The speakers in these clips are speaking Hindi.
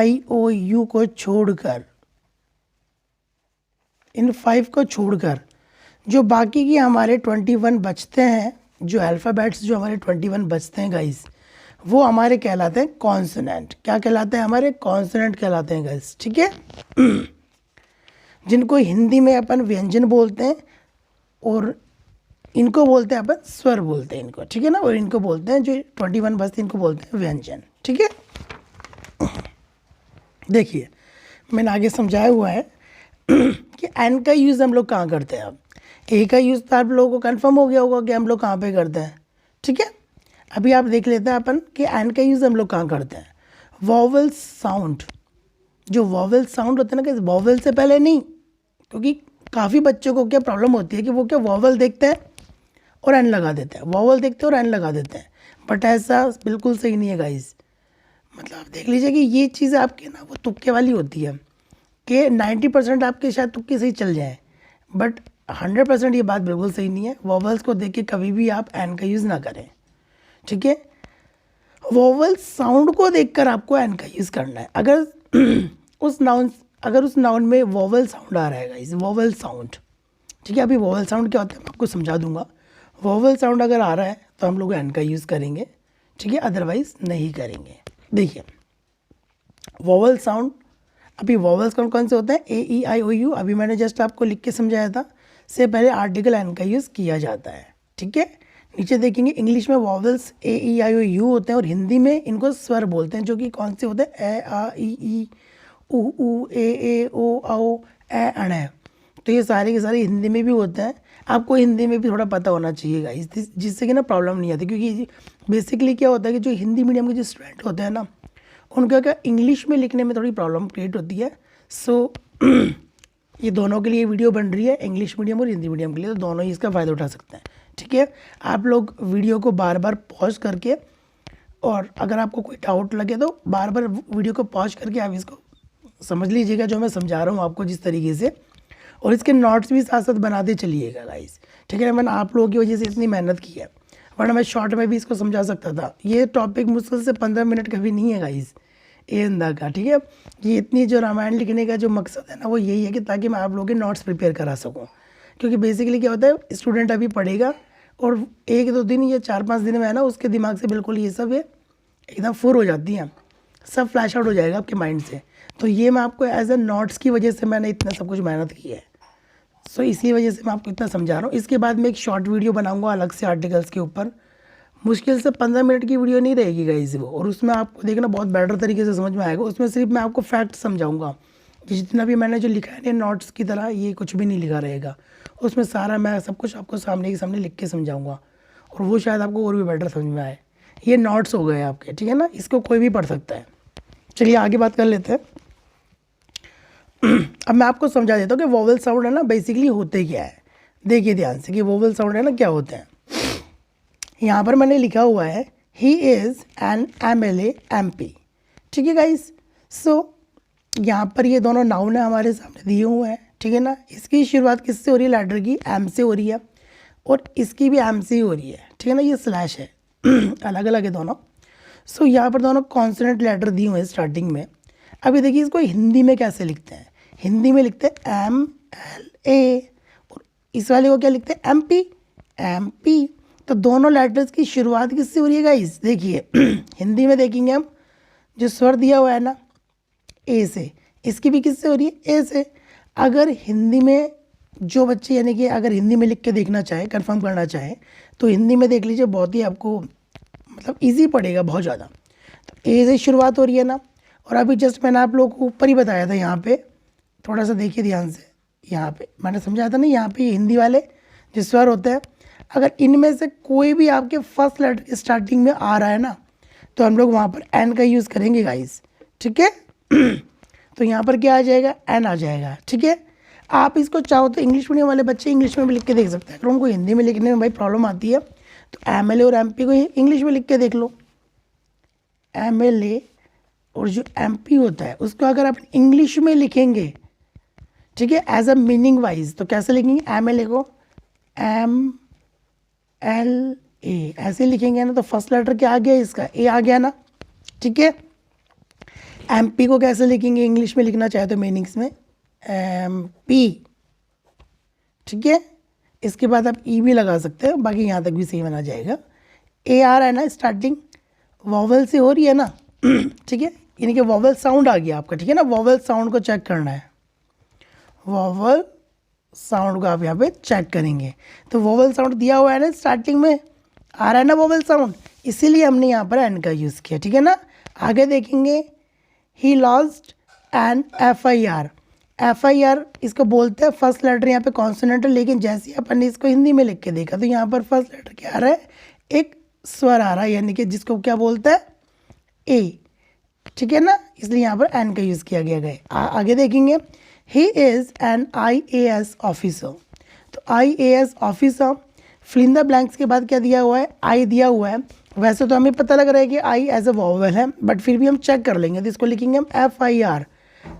IOU को छोड़कर, इन 5 को छोड़कर जो बाकी की हमारे 21 बचते हैं, जो अल्फ़ाबेट्स जो हमारे 21 बचते हैं गाइस, वो हमारे कहलाते हैं कॉन्सोनेंट। क्या कहलाते हैं? हमारे कॉन्सोनेंट कहलाते हैं गाइस, ठीक है। जिनको हिंदी में अपन व्यंजन बोलते हैं और इनको बोलते हैं अपन स्वर बोलते हैं इनको, ठीक है ना। और इनको बोलते हैं जो 21 बचते हैं इनको बोलते हैं व्यंजन, ठीक है। देखिए मैंने आगे समझाया हुआ है कि एन का यूज़ हम लोग कहाँ करते हैं। अब ए का यूज़ तो आप लोगों को कंफर्म हो गया होगा कि हम लोग कहाँ पे करते हैं, ठीक है। अभी आप देख लेते हैं अपन कि एन का यूज़ हम लोग कहाँ करते हैं। वॉवल साउंड, जो वॉवल साउंड होते हैं ना, कि वॉवल से पहले नहीं, क्योंकि काफ़ी बच्चों को क्या प्रॉब्लम होती है कि वो क्या वॉवल देखते हैं और एन लगा देते हैं, वॉवल देखते हैं और एन लगा देते हैं। बट ऐसा बिल्कुल सही नहीं है गाइस। मतलब आप देख लीजिए कि ये चीज़ आपके ना वो तुक्के वाली होती है कि 90% आपके शायद तुक्के सही चल जाए, बट 100% ये बात बिल्कुल सही नहीं है। वॉवल्स को देख के कभी भी आप एन का यूज़ ना करें, ठीक है। वॉवल साउंड को देखकर आपको एन का यूज़ करना है। अगर उस नाउन में वॉवल साउंड आ रहा है गाइस, वॉवल साउंड, ठीक है। अभी वॉवल साउंड क्या होता है मैं आपको समझा दूंगा। वॉवल साउंड अगर आ रहा है तो हम लोग एन का यूज़ करेंगे, ठीक है, अदरवाइज नहीं करेंगे। देखिए वॉवल साउंड, अभी वॉवल साउंड कौन से होते हैं? AEIOU, अभी मैंने जस्ट आपको लिख के समझाया था। से पहले आर्टिकल एन का यूज़ किया जाता है, ठीक है। नीचे देखेंगे इंग्लिश में वॉवल्स AEIOU होते हैं और हिंदी में इनको स्वर बोलते हैं, जो कि कौन से होते हैं? ए आ ई ई उ ऊ ए ओ औ ए अण। तो ये सारे के सारे हिंदी में भी होते हैं। आपको हिंदी में भी थोड़ा पता होना चाहिए गाइस, जिससे कि ना प्रॉब्लम नहीं आती। क्योंकि बेसिकली क्या होता है कि जो हिंदी मीडियम के जो स्टूडेंट होते हैं ना, उनका क्या इंग्लिश में लिखने में थोड़ी प्रॉब्लम क्रिएट होती है। सो ये दोनों के लिए वीडियो बन रही है, इंग्लिश मीडियम और हिंदी मीडियम के लिए, तो दोनों ही इसका फ़ायदा उठा सकते हैं, ठीक है। आप लोग वीडियो को बार बार पॉज करके, और अगर आपको कोई डाउट लगे तो बार बार वीडियो को पॉज करके आप इसको समझ लीजिएगा जो मैं समझा रहा हूँ आपको जिस तरीके से, और इसके नोट्स भी साथ साथ बनाते चलिएगा गाइस, ठीक है। मैंने आप लोगों की वजह से इतनी मेहनत की है, वरना मैं शॉर्ट में भी इसको समझा सकता था। ये टॉपिक मुश्किल से 15 मिनट का भी नहीं है गाइस ए अंदा का, ठीक है। ये इतनी जो रामायण लिखने का जो मकसद है ना, वो यही है कि ताकि मैं आप लोगों के नोट्स प्रिपेयर करा सकूँ। क्योंकि बेसिकली क्या होता है, स्टूडेंट अभी पढ़ेगा और 1-2 दिन या 4-5 दिन में है ना, उसके दिमाग से बिल्कुल ये सब एकदम फुर हो जाती हैं, सब फ्लैश आउट हो जाएगा आपके माइंड से। तो ये मैं आपको एज ए नोट्स की वजह से मैंने इतना सब कुछ मेहनत की है। सो इसी वजह से मैं आपको इतना समझा रहा हूँ। इसके बाद मैं एक शॉर्ट वीडियो बनाऊंगा अलग से आर्टिकल्स के ऊपर। मुश्किल से 15 मिनट की वीडियो नहीं रहेगी गाइस वो, और उसमें आपको देखना बहुत बेटर तरीके से समझ में आएगा। उसमें सिर्फ मैं आपको फैक्ट समझाऊंगा, जितना भी मैंने जो लिखा है नोट्स की तरह ये कुछ भी नहीं लिखा रहेगा। उसमें सारा मैं सब कुछ आपको सामने के सामने लिख के समझाऊंगा, और वो शायद आपको और भी बेटर समझ में आए। ये नोट्स हो गए आपके, ठीक है ना, इसको कोई भी पढ़ सकता है। चलिए आगे बात कर लेते हैं। अब मैं आपको समझा देता हूँ कि वोवल साउंड है ना बेसिकली होते क्या है। देखिए ध्यान से कि वोवल साउंड है ना क्या होते हैं। यहाँ पर मैंने लिखा हुआ है ही इज़ एन MLA MP, ठीक है गाइस। सो यहाँ पर ये दोनों नाउन है हमारे सामने दिए हुए हैं, ठीक है ना। इसकी शुरुआत किससे हो रही है? लेटर की M से हो रही है, और इसकी भी M से ही हो रही है, ठीक है ना। ये स्लैश है अलग अलग है दोनों। सो यहाँ पर दोनों कॉन्सोनेंट लेटर दिए हुए हैं स्टार्टिंग में। अभी देखिए इसको हिंदी में कैसे लिखते हैं। हिंदी में लिखते हैं MLA, और इस वाले को क्या लिखते हैं? MP। तो दोनों लेटर्स की शुरुआत किससे हो रही है गाइस? देखिए हिंदी में देखेंगे हम, जो स्वर दिया हुआ है ना ए से, इसकी भी किससे हो रही है? ए से। अगर हिंदी में जो बच्चे यानी कि अगर हिंदी में लिख के देखना चाहे, कंफर्म करना चाहे, तो हिंदी में देख लीजिए, बहुत ही आपको मतलब इजी पड़ेगा बहुत ज़्यादा। तो ए से शुरुआत हो रही है ना। और अभी जस्ट मैंने आप लोगों को ऊपर ही बताया था, यहाँ पे थोड़ा सा देखिए ध्यान से, यहाँ पे मैंने समझाया था ना, यहाँ पे हिंदी वाले जो स्वर होते हैं, अगर इनमें से कोई भी आपके फर्स्ट लेटर स्टार्टिंग में आ रहा है ना, तो हम लोग वहाँ पर एन का यूज़ करेंगे गाइस, ठीक है। तो यहाँ पर क्या आ जाएगा? एन आ जाएगा, ठीक है। आप इसको चाहो तो इंग्लिश मीडियम वाले बच्चे इंग्लिश में भी लिख के देख सकते हैं। अगर उनको हिंदी में लिखने में भाई प्रॉब्लम आती है, तो MLA और MP को इंग्लिश में लिख के देख लो। MLA और जो MP होता है उसको अगर आप इंग्लिश में लिखेंगे, ठीक है, एज अ मीनिंग वाइज, तो कैसे लिखेंगे? MLA को MLA ऐसे लिखेंगे ना, तो फर्स्ट लेटर क्या आ गया? इसका ए आ गया ना, ठीक है। MP को कैसे लिखेंगे, इंग्लिश में लिखना चाहे तो मीनिंग्स में MP, ठीक है। इसके बाद आप ई भी लगा सकते हो, बाकी यहाँ तक भी सेम आ जाएगा। AR है ना, स्टार्टिंग वॉवल से हो रही है ना, ठीक है, यानी कि वॉवल साउंड आ गया आपका, ठीक है ना। वॉवल साउंड को चेक करना है, वॉवल साउंड को आप यहाँ पे चेक करेंगे। तो वॉवल साउंड दिया हुआ है ना, स्टार्टिंग में आ रहा है ना वॉवल साउंड, इसीलिए हमने यहाँ पर एन का यूज़ किया, ठीक है ना। आगे देखेंगे, ही लॉस्ट एन FIR इसको बोलते हैं फर्स्ट लेटर यहाँ पे कॉन्सोनेंट है, लेकिन जैसे अपन ने इसको हिंदी में लिख के देखा तो यहाँ पर फर्स्ट लेटर क्या आ रहा है, एक स्वर आ रहा है, यानी कि जिसको क्या बोलते हैं ए, ठीक है ना, इसलिए यहाँ पर एन का यूज़ किया गया है। आगे देखेंगे, he is an IAS officer. तो IAS officer, fill in the blanks के बाद क्या दिया हुआ है, आई दिया हुआ है। वैसे तो हमें पता लग रहा है कि आई एज अ वॉवल है, बट फिर भी हम चेक कर लेंगे, तो इसको लिखेंगे हम FIR।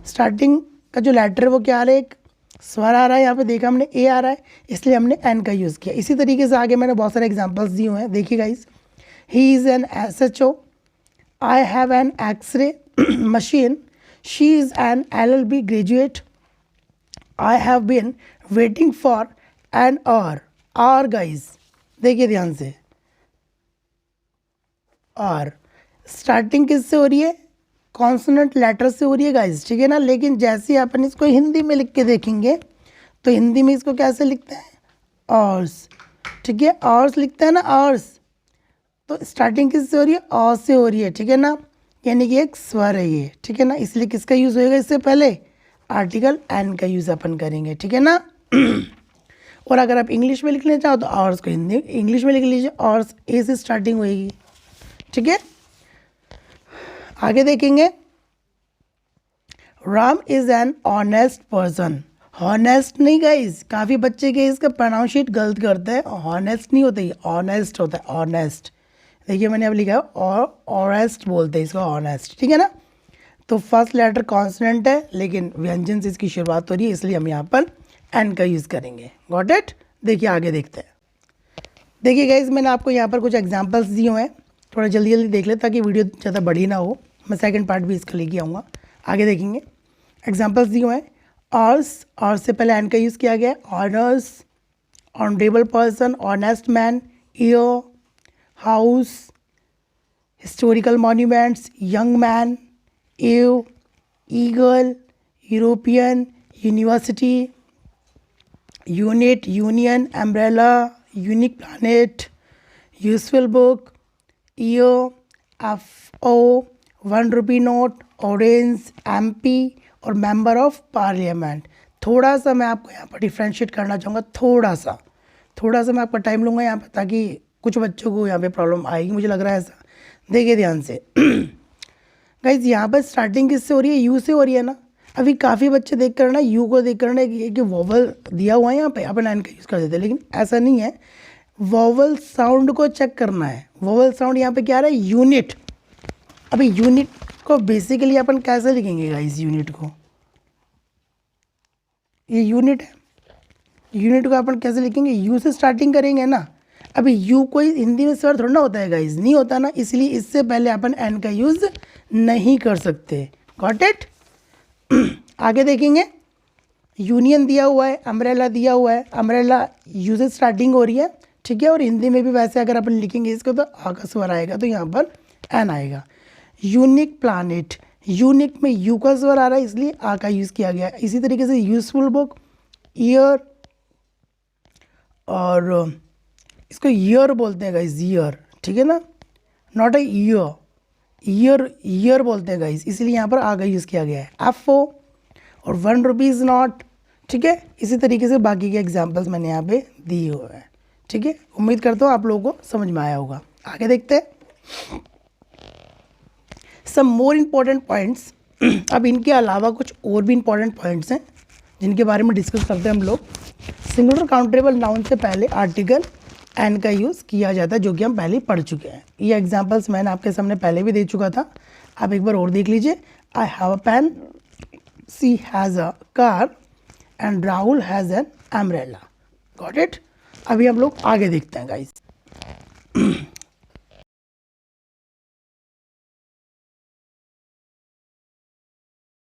स्टार्टिंग का जो लेटर है वो क्या आ रहा है, एक स्वर आ रहा है, यहाँ पे देखा हमने ए आ रहा है, इसलिए हमने एन का यूज़ किया। इसी तरीके से आगे मैंने बहुत सारे एग्जांपल्स दिए हुए हैं, देखिए guys. He is an SHO, I have an X-ray machine, she is an LLB graduate, I have been waiting for an hour guys, देखिए ध्यान से, और स्टार्टिंग किससे हो रही है, कॉन्सोनेंट लेटर से हो रही है गाइज, ठीक है ना। लेकिन जैसे अपन इसको हिंदी में लिख के देखेंगे तो हिंदी में इसको कैसे लिखते हैं, ऑर्स, ठीक है, ऑर्स लिखते हैं ना, ऑर्स। तो स्टार्टिंग किससे हो रही है, ऑ से हो रही है, ठीक है ना, यानी कि एक स्वर है ये, ठीक है ना। इसलिए किसका यूज़ होएगा, इससे पहले आर्टिकल एन का यूज़ अपन करेंगे, ठीक है ना। और अगर आप इंग्लिश में लिखना चाहो तो ऑर्स को हिंदी इंग्लिश में लिख लीजिए, ऑर्स ए से स्टार्टिंग होएगी, ठीक है। आगे देखेंगे, Ram is an honest person. Honest नहीं गाइज, काफ़ी बच्चे के इसका प्रोनाउंशिएट गलत करते हैं, हॉनेस्ट नहीं होता, ये ऑनेस्ट होता है, ऑनेस्ट। देखिए मैंने अब लिखा है और ऑनेस्ट बोलते हैं इसको, ऑनेस्ट, ठीक है ना। तो फर्स्ट लेटर कॉन्सोनेंट है, लेकिन व्यंजन से इसकी शुरुआत हो रही है, इसलिए हम यहाँ पर एन का यूज़ करेंगे। Got it. देखिए आगे देखते हैं। देखिए गाइज, मैंने आपको यहाँ पर कुछ एग्जांपल्स दिए हुए हैं, थोड़ा जल्दी जल्दी देख ले ताकि वीडियो ज़्यादा बड़ी ना हो। मैं सेकंड पार्ट भी इसका लेके आऊँगा। आगे देखेंगे, एग्जांपल्स दिए हुए हैं। ऑर्स, और से पहले एन का यूज़ किया गया है। Honours, honourable person, honest man, year, house, historical monuments, young man, ewe, eagle, European, university, unit, union, umbrella, unique planet, useful book, year, FO, 1 rupee note, orange, MP और मेंबर ऑफ पार्लियामेंट। थोड़ा सा मैं आपको यहाँ पर डिफ्रेंशिएट करना चाहूँगा, थोड़ा सा मैं आपका टाइम लूँगा यहाँ पर, ताकि कुछ बच्चों को यहाँ पे प्रॉब्लम आएगी, मुझे लग रहा है ऐसा। देखिए ध्यान से गाइज, यहाँ पर स्टार्टिंग किससे हो रही है, यू से हो रही है ना। अभी काफ़ी बच्चे देख कर ना यू को देख कर ना कि वॉवल दिया हुआ है यहाँ पे, अपन एन का यूज़ कर देते हैं, लेकिन ऐसा नहीं है। वॉवल साउंड को चेक करना है। वॉवल साउंड यहाँ पे क्या आ रहा है, यूनिट। अभी यूनिट को बेसिकली अपन कैसे लिखेंगे गाइज, यूनिट को, ये यूनिट है, यूनिट को अपन कैसे लिखेंगे, यू से स्टार्टिंग करेंगे ना। अभी यू कोई हिंदी में स्वर थोड़ा ना होता है गाइज, नहीं होता ना, इसलिए इससे पहले अपन एन का यूज़ नहीं कर सकते। Got it. आगे देखेंगे, यूनियन दिया हुआ है, अम्ब्रेला दिया हुआ है, अम्ब्रेला यू से स्टार्टिंग हो रही है, ठीक है। और हिंदी में भी वैसे अगर अपन लिखेंगे इसको तो आ का स्वर आएगा, तो यहाँ पर एन आएगा। यूनिक प्लानेट, यूनिक में यू का स्वर आ रहा है, इसलिए आ का यूज़ किया गया है। इसी तरीके से यूजफुल बुक, ईयर, और इसको ईयर बोलते हैं गाइज, ईयर, ठीक है ना, नॉट ए ईयर, ईयर बोलते हैं गाइज, इसलिए यहाँ पर आ का यूज़ किया गया है। FO और 1 रुपीज़ नॉट, ठीक है। इसी तरीके से बाकी के एग्जाम्पल्स मैंने यहाँ पे दिए हुए हैं, ठीक है। उम्मीद करता हूँ आप लोगों को समझ में आया होगा। आगे देखते हैं सम मोर इम्पॉर्टेंट पॉइंट्स। अब इनके अलावा कुछ और भी इम्पॉर्टेंट पॉइंट्स हैं जिनके बारे में डिस्कस करते हैं हम लोग। सिंगुलर काउंटेबल नाउन से पहले आर्टिकल एन का यूज़ किया जाता है, जो कि हम पहले ही पढ़ चुके हैं। ये एग्जांपल्स मैंने आपके सामने पहले भी दे चुका था, आप एक बार और देख लीजिए। I have a pen, she has a car and Rahul has an umbrella. Got it. अभी हम लोग आगे देखते हैं गाइस।